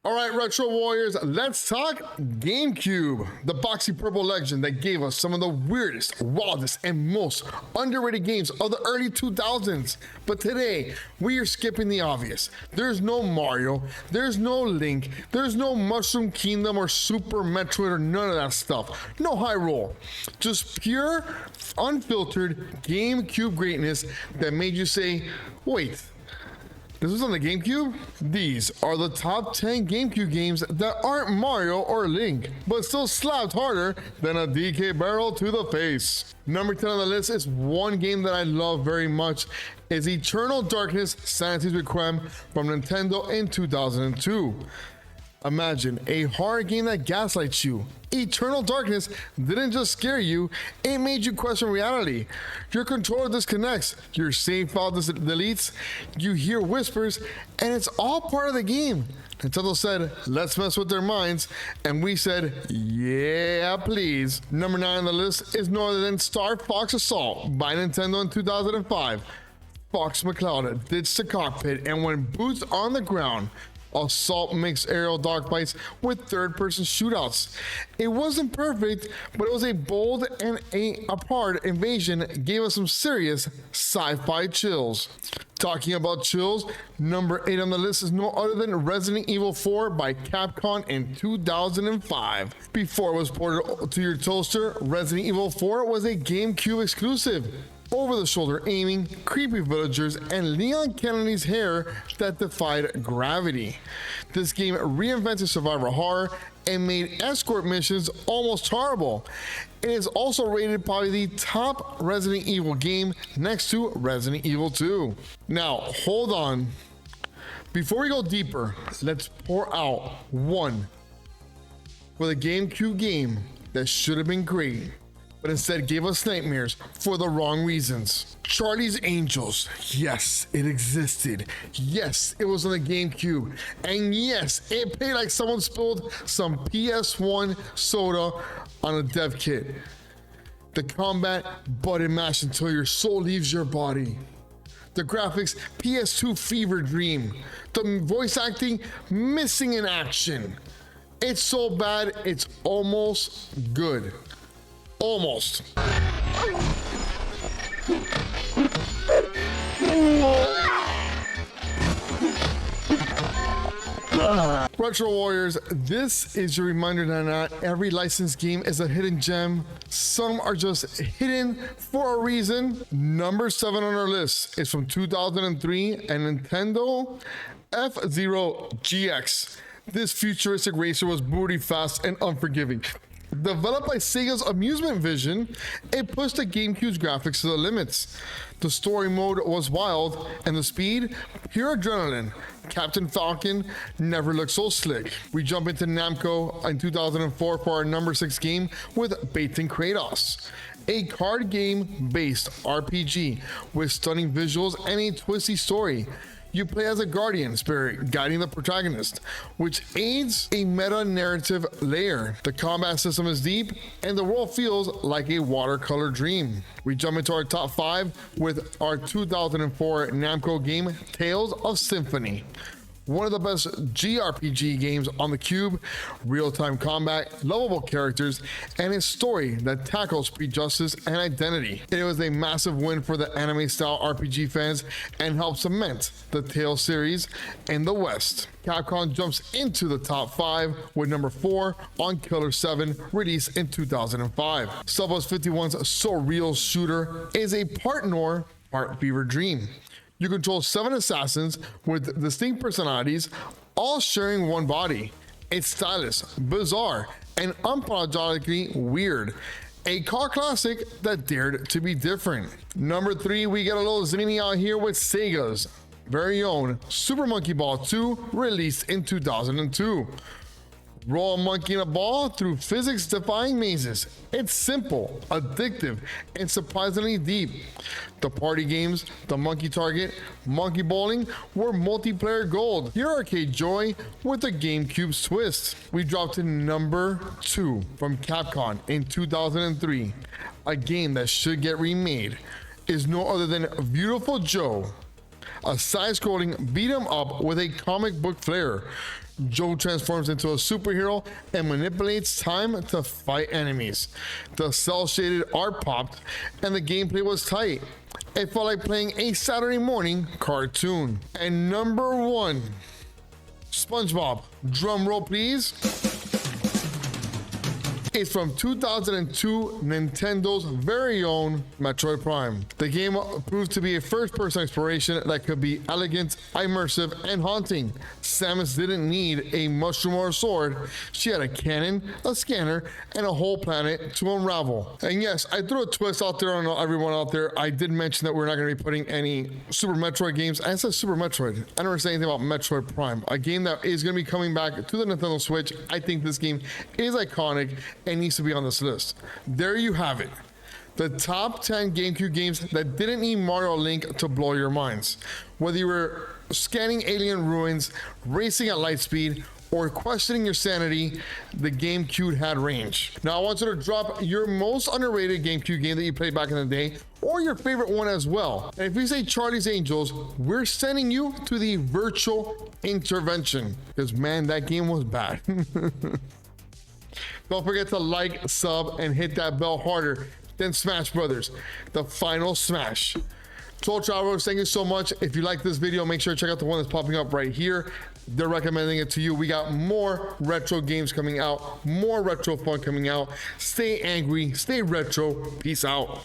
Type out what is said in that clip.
All right, Retro Warriors, let's talk GameCube, the boxy purple legend that gave us some of the weirdest, wildest, and most underrated games of the early 2000s. But today, we are skipping the obvious. There's no Mario, there's no Link, there's no Mushroom Kingdom or Super Metroid or none of that stuff. No Hyrule, just pure, unfiltered GameCube greatness that made you say, wait, this was on the GameCube? These are the top 10 GameCube games that aren't Mario or Link, but still slapped harder than a DK barrel to the face. Number 10 on the list is one game that I love very much. It's Eternal Darkness Sanity's Requiem from Nintendo in 2002. Imagine a horror game that gaslights you. Eternal Darkness didn't just scare you, it made you question reality. Your controller disconnects, your save file deletes, you hear whispers, and it's all part of the game. Nintendo said, let's mess with their minds, and we said, yeah, please. Number 9 on the list is no other than Star Fox Assault by Nintendo in 2005. Fox McCloud ditched the cockpit and went boots on the ground. Assault mixed aerial dogfights with third-person shootouts. It wasn't perfect, but it was a bold and apart invasion gave us some serious sci-fi chills. Talking about chills, number 8 on the list is no other than Resident Evil 4 by Capcom in 2005. Before it was ported to your toaster, Resident Evil 4 was a GameCube exclusive. Over-the-shoulder aiming, creepy villagers, and Leon Kennedy's hair that defied gravity. This game reinvented survival horror and made escort missions almost horrible. It is also rated probably the top Resident Evil game next to Resident Evil 2. Now, hold on. Before we go deeper, let's pour out one for the GameCube game that should have been great, but instead gave us nightmares for the wrong reasons. Charlie's Angels. Yes, it existed. Yes, it was on the GameCube. And yes, it played like someone spilled some PS1 soda on a dev kit. The combat, button mash until your soul leaves your body. The graphics, PS2 fever dream. The voice acting, missing in action. It's so bad, it's almost good. Almost. Retro Warriors, this is your reminder that not every licensed game is a hidden gem. Some are just hidden for a reason. Number 7 on our list is from 2003 and Nintendo F-Zero GX. This futuristic racer was brutally fast and unforgiving. Developed by Sega's Amusement Vision, it pushed the GameCube's graphics to the limits. The story mode was wild, and the speed, pure adrenaline. Captain Falcon never looked so slick. We jump into Namco in 2004 for our number 6 game with Baten Kratos. A card game based RPG with stunning visuals and a twisty story. You play as a guardian spirit guiding the protagonist, which aids a meta-narrative layer. The combat system is deep, and the world feels like a watercolor dream. We jump into our top 5 with our 2004 Namco game, Tales of Symphony. One of the best JRPG games on the Cube, real-time combat, lovable characters, and a story that tackles prejudice and identity. It was a massive win for the anime-style RPG fans and helped cement the Tales series in the West. Capcom jumps into the top 5 with number 4 on Killer 7, released in 2005. Subbos 51's surreal shooter is a part noir, part fever dream. You control 7 assassins with distinct personalities, all sharing one body. It's stylish, bizarre, and unapologetically weird. A car classic that dared to be different. Number 3, we get a little zany out here with Sega's very own Super Monkey Ball 2, released in 2002. Roll a monkey in a ball through physics-defying mazes. It's simple, addictive, and surprisingly deep. The party games, the monkey target, monkey bowling were multiplayer gold. Your arcade joy with the GameCube's twist. We dropped to number 2 from Capcom in 2003. A game that should get remade is no other than Beautiful Joe, a side-scrolling beat 'em up with a comic book flair. Joe transforms into a superhero and manipulates time to fight enemies. The cel-shaded art popped and the gameplay was tight. It felt like playing a Saturday morning cartoon. And number 1, SpongeBob, drum roll please. It's from 2002 Nintendo's very own Metroid Prime. The game proved to be a first-person exploration that could be elegant, immersive, and haunting. Samus didn't need a mushroom or a sword. She had a cannon, a scanner, and a whole planet to unravel. And yes, I threw a twist out there on everyone out there. I did mention that we're not going to be putting any Super Metroid games. I said Super Metroid. I never said anything about Metroid Prime, a game that is going to be coming back to the Nintendo Switch. I think this game is iconic and needs to be on this list. There you have it. The top 10 GameCube games that didn't need Mario Link to blow your minds. Whether you were scanning alien ruins, racing at light speed, or questioning your sanity, the GameCube had range. Now I want you to drop your most underrated GameCube game that you played back in the day, or your favorite one as well. And if you say Charlie's Angels, we're sending you to the virtual intervention, because man, that game was bad. Don't forget to like, sub, and hit that bell harder than Smash Brothers, the final smash. Troll Travelers, thank you so much. If you like this video, make sure to check out the one that's popping up right here. They're recommending it to you. We got more retro games coming out, more retro fun coming out. Stay angry, stay retro. Peace out.